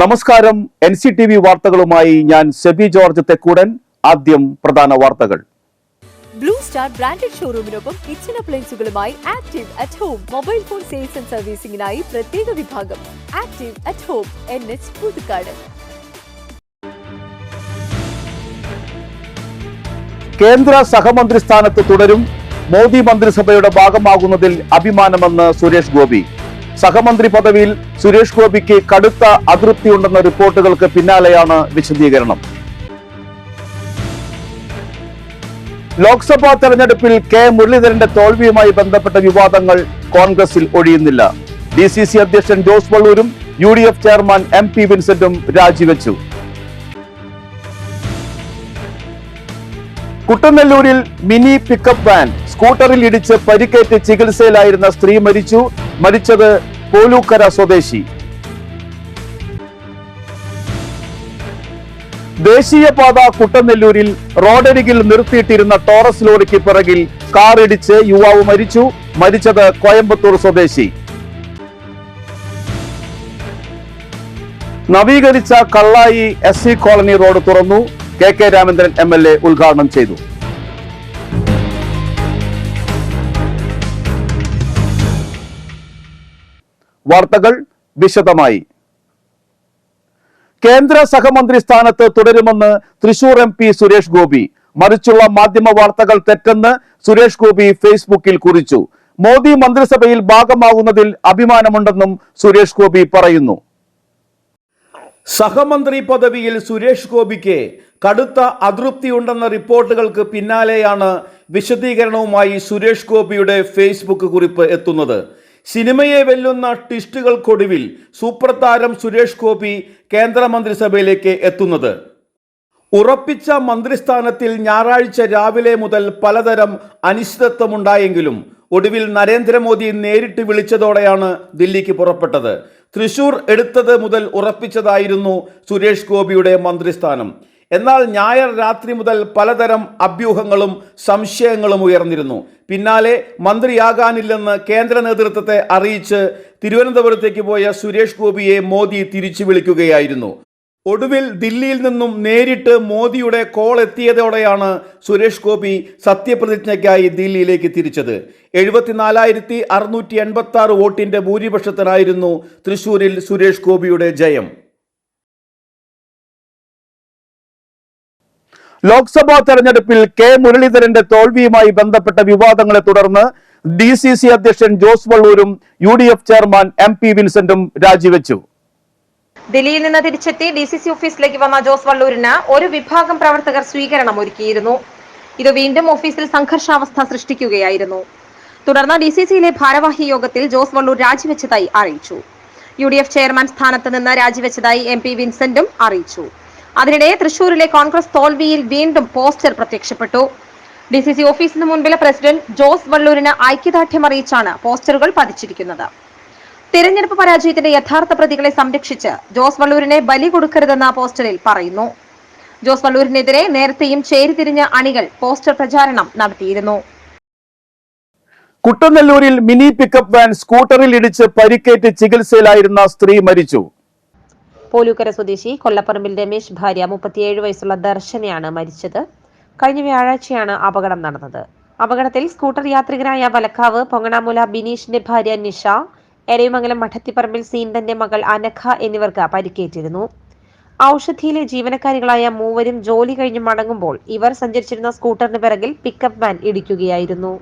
നമസ്കാരം. NCTV വാർത്തകളുമായി ഞാൻ സെബി ജോർജ് തെക്കൂടൻ. ആദ്യം പ്രധാന വാർത്തകൾ. ബ്ലൂ സ്റ്റാർ ബ്രാൻഡഡ് ഷോറൂമിനൊപ്പം കിച്ചൺ അപ്ലയൻസുകളുമായി active at home mobile phone sales and സർവീസിംഗിനായി പ്രത്യേക വിഭാഗം active at home NH Puthukkad. കേന്ദ്ര സഹമന്ത്രി സ്ഥാനത്ത് തുടരും. മോദി മന്ത്രിസഭയുടെ ഭാഗമാകുന്നതിൽ അഭിമാനമെന്ന് സുരേഷ് ഗോപി. സഹമന്ത്രി പദവിയിൽ സുരേഷ് ഗോപിക്ക് കടുത്ത അതൃപ്തിയുണ്ടെന്ന റിപ്പോർട്ടുകൾക്ക് പിന്നാലെയാണ് വിശദീകരണം. ലോക്സഭാ തെരഞ്ഞെടുപ്പിൽ കെ മുരളീധരന്റെ തോൽവിയുമായി ബന്ധപ്പെട്ട വിവാദങ്ങൾ കോൺഗ്രസിൽ ഒഴിയുന്നില്ല. DCC അധ്യക്ഷൻ ജോസ് വള്ളൂരും UDF ചെയർമാൻ MP വിൻസെന്റും രാജിവെച്ചു. കുട്ടനെല്ലൂരിൽ മിനി പിക്കപ്പ് വാൻ സ്കൂട്ടറിൽ ഇടിച്ച് പരിക്കേറ്റ് ചികിത്സയിലായിരുന്ന സ്ത്രീ മരിച്ചു. മരിച്ചത് പോലൂക്കര സ്വദേശി. ദേശീയപാത കുട്ടനെല്ലൂരിൽ റോഡരികിൽ നിർത്തിയിട്ടിരുന്ന ടോറസ് ലോറിക്ക് പിറകിൽ കാർ ഇടിച്ച് യുവാവ് മരിച്ചു. മരിച്ചത് കോയമ്പത്തൂർ സ്വദേശി. നവീകരിച്ച കള്ളായി SC കോളനി റോഡ് തുറന്നു. KK രാമേന്ദ്രൻ MLA ഉദ്ഘാടനം ചെയ്തു. വാർത്തകൾ വിശദമായി. കേന്ദ്ര സഹമന്ത്രി സ്ഥാനത്ത് തുടരുമെന്ന് തൃശൂർ MP സുരേഷ് ഗോപി. മറിച്ചുള്ള മാധ്യമ വാർത്തകൾ തെറ്റെന്ന് സുരേഷ് ഗോപി ഫേസ്ബുക്കിൽ കുറിച്ചു. മോദി മന്ത്രിസഭയിൽ ഭാഗമാകുന്നതിൽ അഭിമാനമുണ്ടെന്നും സുരേഷ് ഗോപി പറയുന്നു. സഹമന്ത്രി പദവിയിൽ സുരേഷ് ഗോപിക്ക് കടുത്ത അതൃപ്തിയുണ്ടെന്ന റിപ്പോർട്ടുകൾക്ക് പിന്നാലെയാണ് വിശദീകരണവുമായി സുരേഷ് ഗോപിയുടെ ഫേസ്ബുക്ക് കുറിപ്പ് എത്തുന്നത്. സിനിമയെ വെല്ലുന്ന ട്വിസ്റ്റുകൾക്കൊടുവിൽ സൂപ്പർ താരം സുരേഷ് ഗോപി കേന്ദ്രമന്ത്രിസഭയിലേക്ക് എത്തുന്നത്. ഉറപ്പിച്ച മന്ത്രിസ്ഥാനത്തിൽ ഞായറാഴ്ച രാവിലെ മുതൽ പലതരം അനിശ്ചിതത്വമുണ്ടായെങ്കിലും ഒടുവിൽ നരേന്ദ്രമോദി നേരിട്ട് വിളിച്ചതോടെയാണ് ദില്ലിക്ക് പുറപ്പെട്ടത്. തൃശൂർ എടുത്തത് മുതൽ ഉറപ്പിച്ചതായിരുന്നു സുരേഷ് ഗോപിയുടെ മന്ത്രിസ്ഥാനം. എന്നാൽ ഞായർ രാത്രി മുതൽ പലതരം അഭ്യൂഹങ്ങളും സംശയങ്ങളും ഉയർന്നിരുന്നു. പിന്നാലെ മന്ത്രിയാകാനില്ലെന്ന് കേന്ദ്ര നേതൃത്വത്തെ അറിയിച്ച് തിരുവനന്തപുരത്തേക്ക് പോയ സുരേഷ് ഗോപിയെ മോദി തിരിച്ചു വിളിക്കുകയായിരുന്നു. ഒടുവിൽ ദില്ലിയിൽ നിന്നും നേരിട്ട് മോദിയുടെ കോൾ എത്തിയതോടെയാണ് സുരേഷ് ഗോപി സത്യപ്രതിജ്ഞയ്ക്കായി ദില്ലിയിലേക്ക് തിരിച്ചത്. 74,686 വോട്ടിന്റെ ഭൂരിപക്ഷത്തിനായിരുന്നു തൃശൂരിൽ സുരേഷ് ഗോപിയുടെ ജയം. ലോക്സഭാ തെരഞ്ഞെടുപ്പിൽ കെ മുരളീധരന്റെ തോൽവിയുമായി ബന്ധപ്പെട്ട വിവാദങ്ങളെ തുടർന്ന് DCC അധ്യക്ഷൻ ജോസ് വള്ളൂരും UDF ചെയർമാൻ MP വിൻസെന്റും രാജിവെച്ചു. ദില്ലിയിൽ നിന്ന് തിരിച്ചെത്തി DCC ഓഫീസിലേക്ക് വന്ന ജോസ് വള്ളൂരിന് ഒരു വിഭാഗം പ്രവർത്തകർ സ്വീകരണം ഒരുക്കിയിരുന്നു. ഇത് വീണ്ടും ഓഫീസിൽ സംഘർഷാവസ്ഥ സൃഷ്ടിക്കുകയായിരുന്നു. തുടർന്ന് DCCയിലെ ഭാരവാഹി യോഗത്തിൽ ജോസ് വള്ളൂർ രാജിവെച്ചതായി അറിയിച്ചു. UDF ചെയർമാൻ സ്ഥാനത്ത് നിന്ന് രാജിവെച്ചതായി MP വിൻസെന്റും അറിയിച്ചു. അതിനിടെ തൃശൂരിലെ കോൺഗ്രസ് തോൽവിയിൽ വീണ്ടും പോസ്റ്റർ പ്രത്യക്ഷപ്പെട്ടു. DCC ഓഫീസിന് മുൻപിലെ പ്രസിഡന്റ് ജോസ് വള്ളൂരിന് ഐക്യദാർഢ്യം അറിയിച്ചാണ് പോസ്റ്ററുകൾ പതിച്ചിരിക്കുന്നത്. തിരഞ്ഞെടുപ്പ് പരാജയത്തിന്റെ യഥാർത്ഥ പ്രതികളെ സംരക്ഷിച്ച് ജോസ് വള്ളൂരിനെ ബലി കൊടുക്കരുതെന്ന പോസ്റ്ററിൽ പറയുന്നു. ജോസ് വള്ളൂരിനെതിരെ നേരത്തെയും ചേരിതിരിഞ്ഞ അണികൾ പോസ്റ്റർ പ്രചാരണം നടത്തിയിരുന്നു. കുട്ടനെല്ലൂരിൽ മിനി പിക്കപ്പ് വാൻ സ്കൂട്ടറിൽ ഇടിച്ച് പരിക്കേറ്റ് ചികിത്സയിലായിരുന്ന സ്ത്രീ മരിച്ചു. പോലൂക്കര സ്വദേശി കൊല്ലപ്പറമ്പിൽ രമേശ് ഭാര്യ 37 വയസ്സുള്ള ദർശനയാണ് മരിച്ചത്. കഴിഞ്ഞ വ്യാഴാഴ്ചയാണ് അപകടം നടന്നത്. അപകടത്തിൽ സ്കൂട്ടർ യാത്രികനായ വലക്കാവ് പൊങ്ങണാമുല ബിനീഷിന്റെ ഭാര്യ നിഷ, എരവിമംഗലം മഠത്തിപ്പറമ്പിൽ സീന്തന്റെ മകൾ അനഘ എന്നിവർക്ക് പരിക്കേറ്റിരുന്നു. ഔഷധിയിലെ ജീവനക്കാരികളായ മൂവരും ജോലി കഴിഞ്ഞ് മടങ്ങുമ്പോൾ ഇവർ സഞ്ചരിച്ചിരുന്ന സ്കൂട്ടറിന് പിറകിൽ പിക്കപ്പ് വാൻ ഇടിക്കുകയായിരുന്നു.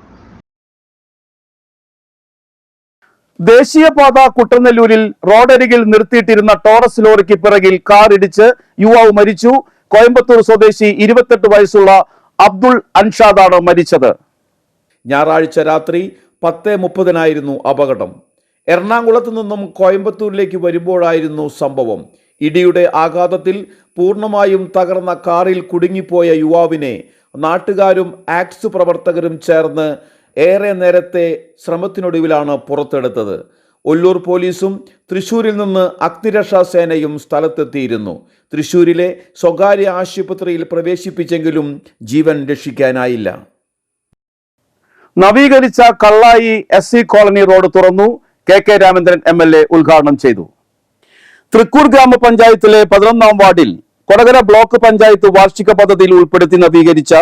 ദേശീയപാത കുട്ടനെല്ലൂരിൽ റോഡരികിൽ നിർത്തിയിട്ടിരുന്ന ടോറസ് ലോറിക്ക് പിറകിൽ കാർ ഇടിച്ച് യുവാവ് മരിച്ചു. കോയമ്പത്തൂർ സ്വദേശി 28 വയസ്സുള്ള അബ്ദുൾ അൻഷാദാണ് മരിച്ചത്. ഞായറാഴ്ച രാത്രി 10:30 അപകടം. എറണാകുളത്ത് നിന്നും കോയമ്പത്തൂരിലേക്ക് വരുമ്പോഴായിരുന്നു സംഭവം. ഇടിയുടെ ആഘാതത്തിൽ പൂർണ്ണമായും തകർന്ന കാറിൽ കുടുങ്ങിപ്പോയ യുവാവിനെ നാട്ടുകാരും ആക്സ് പ്രവർത്തകരും ചേർന്ന് ഏറെ നേരത്തെ ശ്രമത്തിനൊടുവിലാണ് പുറത്തെടുത്തത്. ഒല്ലൂർ പോലീസും തൃശൂരിൽ നിന്ന് അഗ്നിരക്ഷാ സേനയും സ്ഥലത്തെത്തിയിരുന്നു. തൃശൂരിലെ സ്വകാര്യ ആശുപത്രിയിൽ പ്രവേശിപ്പിച്ചെങ്കിലും ജീവൻ രക്ഷിക്കാനായില്ല. നവീകരിച്ച കള്ളായി SC കോളനി റോഡ് തുറന്നു. KK രാമേന്ദ്രൻ MLA ഉദ്ഘാടനം ചെയ്തു. തൃക്കൂർ ഗ്രാമപഞ്ചായത്തിലെ 11ാം വാർഡിൽ കൊടകര ബ്ലോക്ക് പഞ്ചായത്ത് വാർഷിക പദ്ധതിയിൽ ഉൾപ്പെടുത്തി നവീകരിച്ച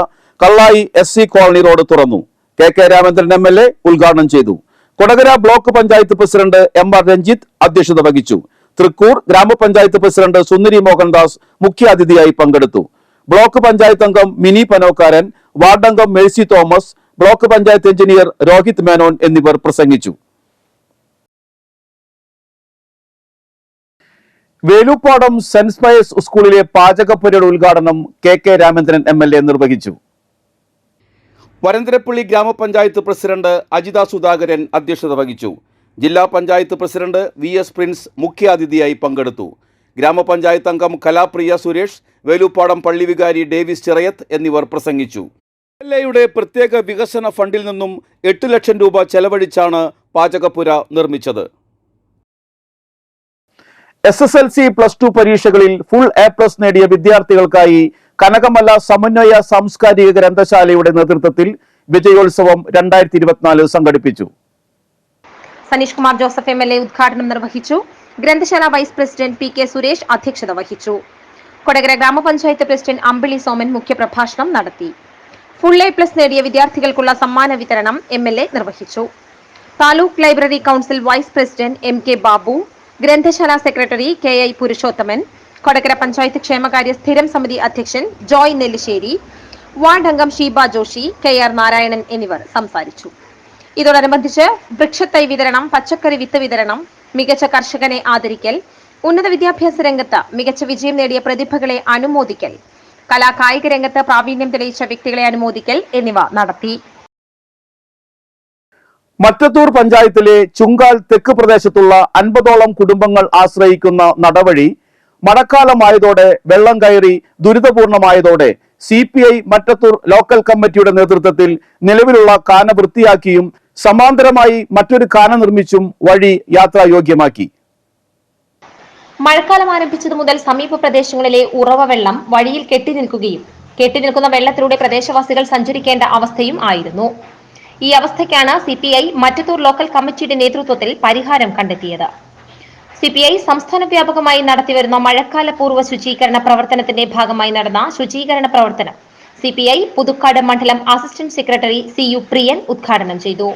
കള്ളായി SC കോളനി റോഡ് തുറന്നു. KK രാമേന്ദ്രൻ MLA ഉദ്ഘാടനം ചെയ്തു. Kodakara block panchayat president MR Ranjith അധ്യക്ഷത വഹിച്ചു. തൃക്കൂർ ഗ്രാമപഞ്ചായത്ത് പ്രസിഡന്റ് സുന്ദരി മോഹൻദാസ് മുഖ്യാതിഥിയായി പങ്കെടുത്തു. ബ്ലോക്ക് പഞ്ചായത്ത് അംഗം മിനി പനോക്കാരൻ, വാർഡംഗം Mercy Thomas, block panchayat engineer Rohit Menon എന്നിവർ പ്രസംഗിച്ചു. വേലുപ്പാടം സെന്റ് സ്പൈസ് സ്കൂളിലെ പാചകപ്പുരയുടെ ഉദ്ഘാടനം KK രാമേന്ദ്രൻ MLA നിർവഹിച്ചു. വരന്തരപ്പള്ളി ഗ്രാമപഞ്ചായത്ത് പ്രസിഡന്റ് അജിത സുധാകരൻ അധ്യക്ഷത വഹിച്ചു. ജില്ലാ പഞ്ചായത്ത് പ്രസിഡന്റ് VS പ്രിൻസ് മുഖ്യാതിഥിയായി പങ്കെടുത്തു. ഗ്രാമപഞ്ചായത്ത് അംഗം കലാപ്രിയ സുരേഷ്, വേലുപ്പാടം പള്ളി വികാരി ഡേവിസ് ചിറയത്ത് എന്നിവർ പ്രസംഗിച്ചു. MLAയുടെ പ്രത്യേക വികസന ഫണ്ടിൽ നിന്നും 8 ലക്ഷം രൂപ ചെലവഴിച്ചാണ് പാചകപ്പുര നിർമ്മിച്ചത്. SSLC +2 പരീക്ഷകളിൽ ഫുൾ A+ നേടിയ വിദ്യാർത്ഥികൾക്കായി കനകമല സമന്വയ സാംസ്കാരിക ഗ്രന്ഥശാലയുടെ നേതൃത്വത്തിൽ വിജയോത്സവം 2024 സംഘടിപ്പിച്ചു. സനീഷ് കുമാർ ജോസഫ് MLA ഉദ്ഘാടനം നിർവഹിച്ചു. ഗ്രന്ഥശാല വൈസ് പ്രസിഡന്റ് PK സുരേഷ് അധ്യക്ഷത വഹിച്ചു. കൊടകര ഗ്രാമപഞ്ചായത്ത് പ്രസിഡന്റ് അമ്പിളി സോമൻ മുഖ്യപ്രഭാഷണം നടത്തി. ഫുൾ A+ നേടിയ വിദ്യാർത്ഥികൾക്കുള്ള സമ്മാന വിതരണം MLA നിർവഹിച്ചു. Taluk library council vice president MK Babu, ഗ്രന്ഥശാല സെക്രട്ടറി KI പുരുഷോത്തമൻ, കൊടകര പഞ്ചായത്ത് ക്ഷേമകാര്യ സ്ഥിരം സമിതി അധ്യക്ഷൻ ജോയ് നെല്ലിശ്ശേരി, വാർഡ് അംഗം ഷീബ ജോഷി, KR നാരായണൻ എന്നിവർ സംസാരിച്ചു. ഇതോടനുബന്ധിച്ച് വൃക്ഷത്തൈ വിതരണം, പച്ചക്കറി വിത്ത് വിതരണം, മികച്ച കർഷകനെ ആദരിക്കൽ, ഉന്നത വിദ്യാഭ്യാസ രംഗത്ത് മികച്ച വിജയം നേടിയ പ്രതിഭകളെ അനുമോദിക്കൽ, കലാകായിക രംഗത്ത് പ്രാവീണ്യം തെളിയിച്ച വ്യക്തികളെ അനുമോദിക്കൽ എന്നിവ നടത്തി. മറ്റത്തൂർ പഞ്ചായത്തിലെ ചുങ്കാൽ തെക്ക് പ്രദേശത്തുള്ള 50ഓളം കുടുംബങ്ങൾ ആശ്രയിക്കുന്ന നടവഴി മഴക്കാലമായതോടെ വെള്ളം കയറി ദുരിതപൂർണമായതോടെ CPI മറ്റത്തൂർ ലോക്കൽ കമ്മിറ്റിയുടെ നേതൃത്വത്തിൽ നിലവിലുള്ള കാന വൃത്തിയാക്കിയും സമാന്തരമായി മറ്റൊരു കാന നിർമ്മിച്ചും വഴി യാത്രായോഗ്യമാക്കി. മഴക്കാലം ആരംഭിച്ചതു മുതൽ സമീപ പ്രദേശങ്ങളിലെ ഉറവ വെള്ളം വഴിയിൽ കെട്ടിനിൽക്കുന്ന വെള്ളത്തിലൂടെ പ്രദേശവാസികൾ സഞ്ചരിക്കേണ്ട അവസ്ഥയും ആയിരുന്നു. ഈ അവസ്ഥയ്ക്കാണ് CPI മറ്റത്തൂർ ലോക്കൽ കമ്മിറ്റിയുടെ നേതൃത്വത്തിൽ പരിഹാരം കണ്ടെത്തിയത്. CPI സംസ്ഥാന വ്യാപകമായി നടത്തിവരുന്ന മഴക്കാല പൂർവ്വ ശുചീകരണ പ്രവർത്തനത്തിന്റെ ഭാഗമായി നടന്ന ശുചീകരണ പ്രവർത്തനം CPI പുതുക്കാട് മണ്ഡലം അസിസ്റ്റന്റ് സെക്രട്ടറി CU പ്രിയൻ ഉദ്ഘാടനം ചെയ്തു.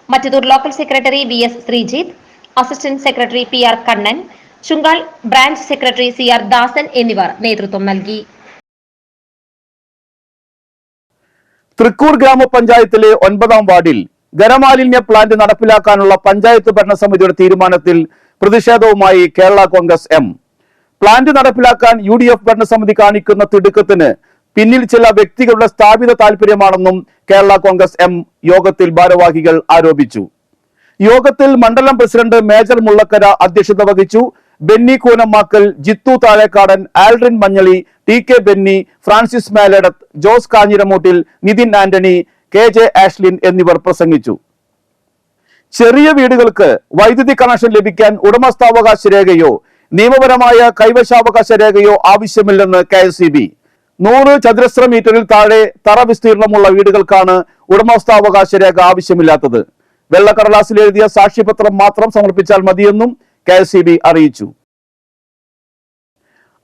Mattathur local secretary VS Sreejith, assistant secretary PR Kannan, Chungal branch secretary CR Dasan എന്നിവർ നേതൃത്വം നൽകി. തൃക്കൂർ ഗ്രാമപഞ്ചായത്തിലെ 9ാം വാർഡിൽ ഖരമാലിന്യ പ്ലാന്റ് നടപ്പിലാക്കാനുള്ള പഞ്ചായത്ത് ഭരണസമിതിയുടെ തീരുമാനത്തിൽ പ്രതിഷേധവുമായി കേരള കോൺഗ്രസ് M. പ്ലാന്റ് നടപ്പിലാക്കാൻ UDF ഭരണസമിതി കാണിക്കുന്ന തിടുക്കത്തിന് പിന്നിൽ ചില വ്യക്തികളുടെ സ്ഥാപിത താൽപര്യമാണെന്നും കേരള കോൺഗ്രസ് M യോഗത്തിൽ ഭാരവാഹികൾ ആരോപിച്ചു. യോഗത്തിൽ മണ്ഡലം പ്രസിഡന്റ് മേജർ മുള്ളക്കര അധ്യക്ഷത വഹിച്ചു. Benny Koonamakkal, Jithu Thazhekkadan, Aldrin Manjali, TK Benny, Francis Meladath, Jose Kanjiramoottil, Nithin Antony, KJ Ashlin എന്നിവർ പ്രസംഗിച്ചു. ചെറിയ വീടുകൾക്ക് വൈദ്യുതി കണക്ഷൻ ലഭിക്കാൻ ഉടമസ്ഥാവകാശ രേഖയോ നിയമപരമായ കൈവശാവകാശ രേഖയോ ആവശ്യമില്ലെന്ന് KSEB. 100 ചതുരശ്ര മീറ്ററിൽ താഴെ തറ വിസ്തീർണമുള്ള വീടുകൾക്കാണ് ഉടമസ്ഥാവകാശ രേഖ ആവശ്യമില്ലാത്തത്. വെള്ളക്കടലാസിൽ എഴുതിയ സാക്ഷ്യപത്രം മാത്രം സമർപ്പിച്ചാൽ മതിയെന്നും KSEB അറിയിച്ചു.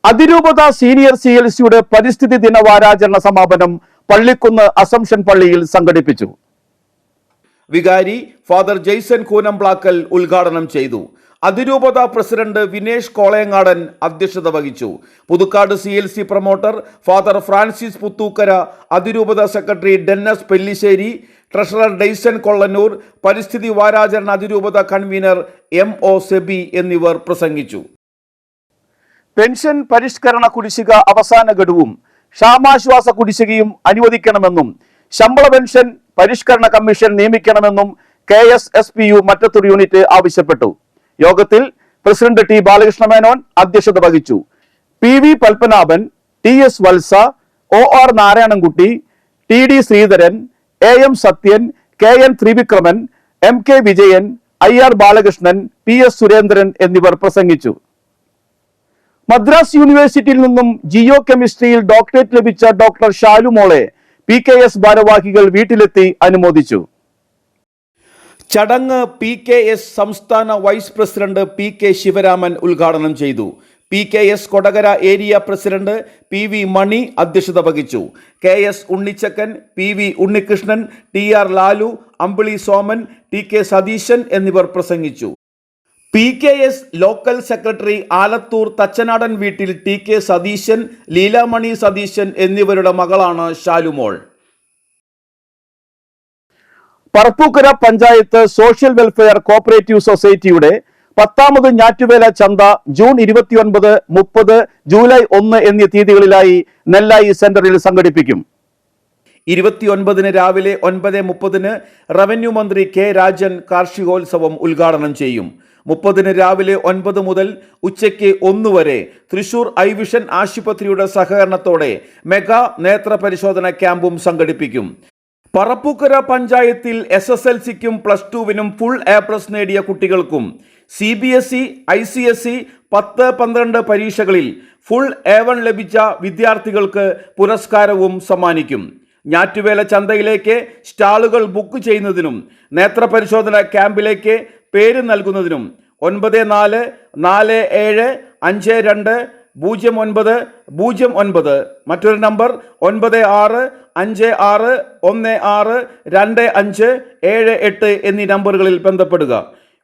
അതിരൂപത സീനിയർ CLCയുടെ പരിസ്ഥിതി ദിന വാരാചരണ സമാപനം പള്ളിക്കുന്ന് അസംഷൻ പള്ളിയിൽ സംഘടിപ്പിച്ചു. വികാരി ഫാദർ ജെയ്സൺ കൂനംപ്ലാക്കൽ ഉദ്ഘാടനം ചെയ്തു. അതിരൂപത പ്രസിഡന്റ് വിനേഷ് കോളയങ്ങാടൻ അധ്യക്ഷത വഹിച്ചു. Puthukkad CLC promoter father Francis Puthookkara, അതിരൂപത സെക്രട്ടറി ഡെന്നസ് പെല്ലിശ്ശേരി, ട്രഷറർ ഡെയ്സൺ കൊള്ളന്നൂർ, പരിസ്ഥിതി വാരാചരണ അതിരൂപത കൺവീനർ MO സെബി എന്നിവർ പ്രസംഗിച്ചു. പെൻഷൻ പരിഷ്കരണ കുടിശ്ശിക അവസാന ഗഡുവും ക്ഷാമാശ്വാസ കുടിശ്ശികയും അനുവദിക്കണമെന്നും ശമ്പള പെൻഷൻ പരിഷ്കരണ കമ്മീഷൻ നിയമിക്കണമെന്നും KSSPU മറ്റത്തൂർ യൂണിറ്റ് ആവശ്യപ്പെട്ടു. യോഗത്തിൽ പ്രസിഡന്റ് T ബാലകൃഷ്ണ മേനോൻ അധ്യക്ഷത വഹിച്ചു. PV Padmanabhan, TS Valsa, OR Narayanankutty, TD Sreedharan, AM Sathyan, KN Trivikraman, MK Vijayan, IR Balakrishnan, PS Surendran എന്നിവർ പ്രസംഗിച്ചു. മദ്രാസ് യൂണിവേഴ്സിറ്റിയിൽ നിന്നും ജിയോ കെമിസ്ട്രിയിൽ ഡോക്ടറേറ്റ് ലഭിച്ച ഡോക്ടർ ഷാലു മോളെ PKS ഭാരവാഹികൾ വീട്ടിലെത്തി അനുമോദിച്ചു. ചടങ്ങ് PKS സംസ്ഥാന വൈസ് പ്രസിഡന്റ് PK ശിവരാമൻ ഉദ്ഘാടനം ചെയ്തു. PKS Kodakara area president PV മണി അധ്യക്ഷത വഹിച്ചു. KS ഉണ്ണിച്ചക്കൻ, PV Unnikrishnan, TR Lalu, അമ്പിളി സോമൻ, TK സതീശൻ എന്നിവർ പ്രസംഗിച്ചു. PKS local secretary Alathur Thachanadan വീട്ടിൽ TK സതീശൻ, ലീലാമണി സതീശൻ എന്നിവരുടെ മകളാണ് Shalumol. Parappukkara panchayat social welfare cooperative സൊസൈറ്റിയുടെ 10ാമത് ഞാറ്റുവേല ചന്ത ജൂൺ 29, 30, ജൂലൈ 1 എന്നീ തീയതികളിലായി നെല്ലായി സെന്ററിൽ സംഘടിപ്പിക്കും. 29 രാവിലെ 9:30 റവന്യൂ മന്ത്രി K രാജൻ കാർഷികോത്സവം ഉദ്ഘാടനം ചെയ്യും. 30 രാവിലെ 9 മുതൽ ഉച്ചയ്ക്ക് 1 വരെ തൃശൂർ ഐ വിഷൻ ആശുപത്രിയുടെ സഹകരണത്തോടെ മെഗാ നേത്ര പരിശോധന ക്യാമ്പും സംഘടിപ്പിക്കും. പറപ്പൂക്കര പഞ്ചായത്തിൽ SSLCക്കും +2വിനും ഫുൾ A+ നേടിയ കുട്ടികൾക്കും CBSE, ICSE 10-12 പരീക്ഷകളിൽ ഫുൾ A1 ലഭിച്ച വിദ്യാർത്ഥികൾക്ക് പുരസ്കാരവും സമ്മാനിക്കും. ഞാറ്റുവേല ചന്തയിലേക്ക് സ്റ്റാളുകൾ ബുക്ക് ചെയ്യുന്നതിനും നേത്രപരിശോധന ക്യാമ്പിലേക്ക് പേര് നൽകുന്നതിനും 9447520909 മറ്റൊരു നമ്പർ 9656162578 എന്നീ നമ്പറുകളിൽ ബന്ധപ്പെടുക.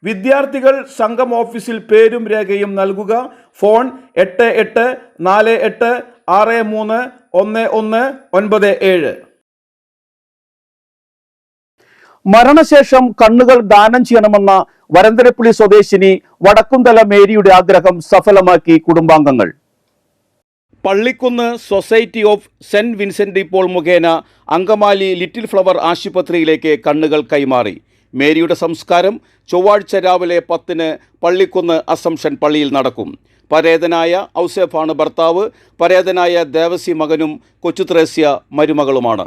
വിദ്യാർത്ഥികൾ സംഘം ഓഫീസിൽ പേരും രേഖയും നൽകുക. ഫോൺ 8848631197. മരണശേഷം കണ്ണുകൾ ദാനം ചെയ്യണമെന്ന വരന്തരപ്പള്ളി സ്വദേശിനി വടക്കുംതല മേരിയുടെ ആഗ്രഹം സഫലമാക്കി കുടുംബാംഗങ്ങൾ. Pallikkunnu society of Saint Vincent de Paul മുഖേന അങ്കമാലി ലിറ്റിൽ ഫ്ലവർ ആശുപത്രിയിലേക്ക് കണ്ണുകൾ കൈമാറി. മേരിയുടെ സംസ്കാരം ചൊവ്വാഴ്ച രാവിലെ 10 പള്ളിക്കുന്ന് അസംഷൻ പള്ളിയിൽ നടക്കും. പരേതനായ ഔസേഫാണ് ഭർത്താവ്. പരേതനായ ദേവസി മകനും കൊച്ചുത്രേസ്യ മരുമകളുമാണ്.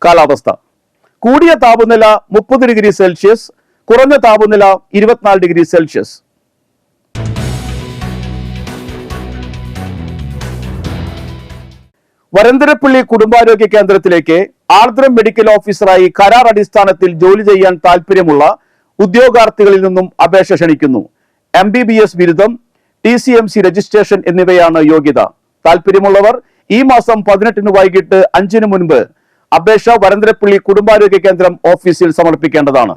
കാലാവസ്ഥ. കൂടിയ താപനില 30 ഡിഗ്രി സെൽഷ്യസ്, കുറഞ്ഞ താപനില 24 ഡിഗ്രി സെൽഷ്യസ്. വരന്തരപ്പള്ളി കുടുംബാരോഗ്യ കേന്ദ്രത്തിലേക്ക് ആർദ്രം മെഡിക്കൽ ഓഫീസറായി കരാർ അടിസ്ഥാനത്തിൽ ജോലി ചെയ്യാൻ താൽപ്പര്യമുള്ള ഉദ്യോഗാർത്ഥികളിൽ നിന്നും അപേക്ഷ ക്ഷണിക്കുന്നു. MBBS ബിരുദം, TCMC രജിസ്ട്രേഷൻ എന്നിവയാണ് യോഗ്യത. താൽപ്പര്യമുള്ളവർ ഈ മാസം 18 വൈകിട്ട് 5 മുൻപ് അപേക്ഷ വരന്തരപ്പള്ളി കുടുംബാരോഗ്യ കേന്ദ്രം ഓഫീസിൽ സമർപ്പിക്കേണ്ടതാണ്.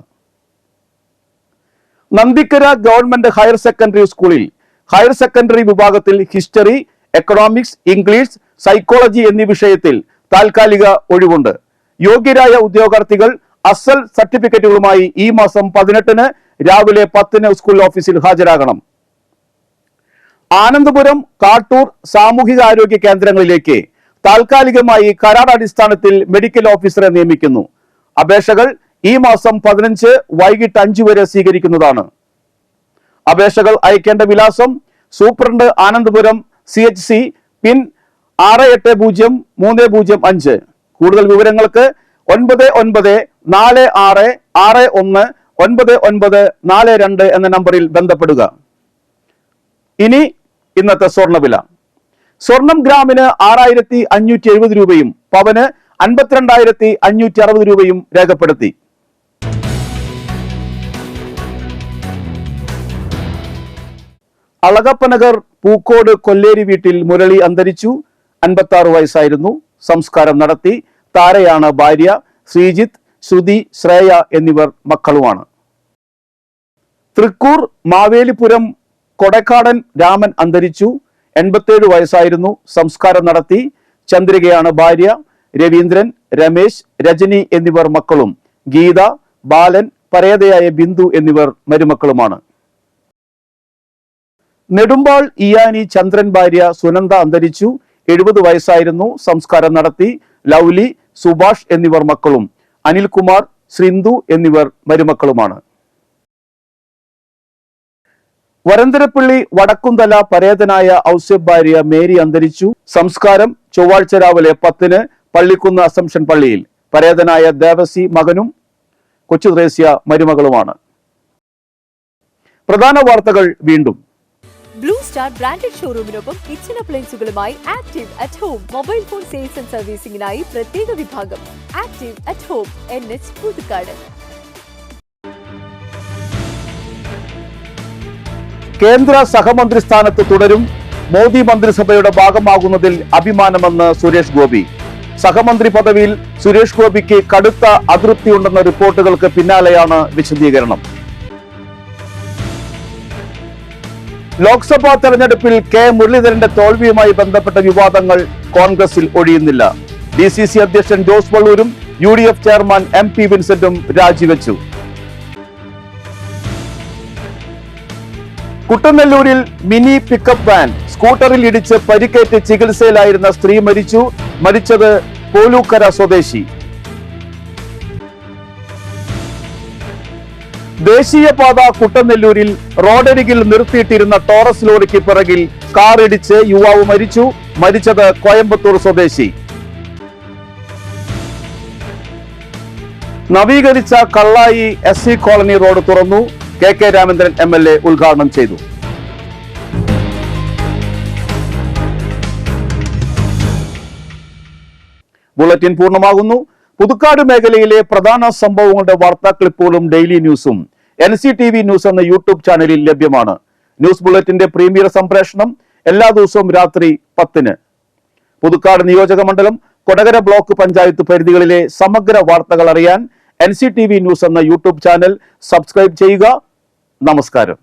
നന്ദിക്കര ഗവൺമെന്റ് ഹയർ സെക്കൻഡറി സ്കൂളിൽ ഹയർ സെക്കൻഡറി വിഭാഗത്തിൽ ഹിസ്റ്ററി, എക്കണോമിക്സ്, ഇംഗ്ലീഷ്, സൈക്കോളജി എന്നീ വിഷയത്തിൽ താൽക്കാലിക ഒഴിവുണ്ട്. യോഗ്യരായ ഉദ്യോഗാർത്ഥികൾ അസൽ സർട്ടിഫിക്കറ്റുകളുമായി ഈ മാസം 18 രാവിലെ 10 സ്കൂൾ ഓഫീസിൽ ഹാജരാകണം. ആനന്ദപുരം, കാട്ടൂർ സാമൂഹികാരോഗ്യ കേന്ദ്രങ്ങളിലേക്ക് താൽക്കാലികമായി കരാർ അടിസ്ഥാനത്തിൽ മെഡിക്കൽ ഓഫീസറെ നിയമിക്കുന്നു. അപേക്ഷകൾ ഈ മാസം 15 വൈകിട്ട് 5 വരെ സ്വീകരിക്കുന്നതാണ്. അപേക്ഷകൾ അയക്കേണ്ട വിലാസം: സൂപ്രണ്ട്, ആനന്ദപുരം, CHC, പിൻ 680305. കൂടുതൽ വിവരങ്ങൾക്ക് 9946619942 എന്ന നമ്പറിൽ ബന്ധപ്പെടുക. ഇനി ഇന്നത്തെ സ്വർണ്ണവില. സ്വർണം ഗ്രാമിന് 6570 രൂപയും പവന് 52,560 രൂപയും രേഖപ്പെടുത്തി. അളകപ്പനഗർ പൂക്കോട് കൊല്ലേരി വീട്ടിൽ മുരളി അന്തരിച്ചു. 56 വയസ്സായിരുന്നു. സംസ്കാരം നടത്തി. താരയാണ് ഭാര്യ. ശ്രീജിത്ത്, ശ്രുതി, ശ്രേയ എന്നിവർ മക്കളുമാണ്. തൃക്കൂർ മാവേലിപുരം കൊടക്കാടൻ രാമൻ അന്തരിച്ചു. 87 വയസ്സായിരുന്നു. സംസ്കാരം നടത്തി. ചന്ദ്രികയാണ് ഭാര്യ. രവീന്ദ്രൻ, രമേശ്, രജനി എന്നിവർ മക്കളും. ഗീത, ബാലൻ, പരേതയായ ബിന്ദു എന്നിവർ മരുമക്കളുമാണ്. നെടുമ്പാൾ ഇയാനി ചന്ദ്രൻ ഭാര്യ സുനന്ദ അന്തരിച്ചു. 70 വയസ്സായിരുന്നു. സംസ്കാരം നടത്തി. ലൗലി, സുഭാഷ് എന്നിവർ മക്കളും. അനിൽകുമാർ, ശ്രിന്ദു എന്നിവർ മരുമക്കളുമാണ്. വരന്തരപ്പള്ളി വടക്കുംതല പരേതനായ ഔസേഫ് ഭാര്യ മേരി അന്തരിച്ചു. സംസ്കാരം ചൊവ്വാഴ്ച രാവിലെ 10 പള്ളിക്കുന്ന് അസംഷൻ പള്ളിയിൽ. പരേതനായ ദേവസി മകനും കൊച്ചുത്രേസ്യ മരുമകളുമാണ്. പ്രധാന വാർത്തകൾ വീണ്ടും. ബ്ലൂ സ്റ്റാർ ബ്രാൻഡഡ് ഷോറൂമിനൊപ്പം കിച്ചൺ അപ്ലയൻസുകളുമായി active at home mobile phone sales and സർവീസിംഗിനായി പ്രത്യേക വിഭാഗം. Active at home, NH Puthukkad. കേന്ദ്ര സഹമന്ത്രി സ്ഥാനത്ത് തുടരും. മോദി മന്ത്രിസഭയുടെ ഭാഗമാകുന്നതിൽ അഭിമാനമെന്ന് സുരേഷ് ഗോപി. സഹമന്ത്രി പദവിയിൽ സുരേഷ് ഗോപിക്ക് കടുത്ത അതൃപ്തിയുണ്ടെന്ന റിപ്പോർട്ടുകൾക്ക് പിന്നാലെയാണ് വിശദീകരണം. ലോക്സഭാ തെരഞ്ഞെടുപ്പിൽ കെ മുരളീധരന്റെ തോൽവിയുമായി ബന്ധപ്പെട്ട വിവാദങ്ങൾ കോൺഗ്രസിൽ ഒഴിയുന്നില്ല. DCC അധ്യക്ഷൻ ജോസ് വള്ളൂരും UDF ചെയർമാൻ MP വിൻസെന്റും രാജിവെച്ചു. കുട്ടനെല്ലൂരിൽ മിനി പിക്കപ്പ് വാൻ സ്കൂട്ടറിൽ ഇടിച്ച് പരിക്കേറ്റ് ചികിത്സയിലായിരുന്ന സ്ത്രീ മരിച്ചു. മരിച്ചത് പോലൂക്കര സ്വദേശി. ദേശീയപാത കുട്ടനെല്ലൂരിൽ റോഡരികിൽ നിർത്തിയിട്ടിരുന്ന ടോറസ് ലോറിക്ക് പിറകിൽ കാർ ഇടിച്ച് യുവാവ് മരിച്ചു. മരിച്ചത് കോയമ്പത്തൂർ സ്വദേശി. നവീകരിച്ച കള്ളായി SC കോളനി റോഡ് തുറന്നു. KK രാമേന്ദ്രൻ MLA ഉദ്ഘാടനം ചെയ്തു. ബുള്ളറ്റിൻ പൂർണ്ണമാകുന്നു. പുതുക്കാട് മേഖലയിലെ പ്രധാന സംഭവങ്ങളുടെ വാർത്താ ക്ലിപ്പുകളും ഡെയിലി ന്യൂസും NCTV ന്യൂസ് എന്ന യൂട്യൂബ് ചാനലിൽ ലഭ്യമാണ്. ന്യൂസ് ബുള്ളറ്റിന്റെ പ്രീമിയർ സംപ്രേഷണം എല്ലാ ദിവസവും രാത്രി 10-ന്. പുതുക്കാട് നിയോജക മണ്ഡലം, കൊടകര ബ്ലോക്ക് പഞ്ചായത്ത് പരിധികളിലെ സമഗ്ര വാർത്തകൾ അറിയാൻ NCTV ന്യൂസ് എന്ന യൂട്യൂബ് ചാനൽ സബ്സ്ക്രൈബ് ചെയ്യുക. നമസ്കാരം.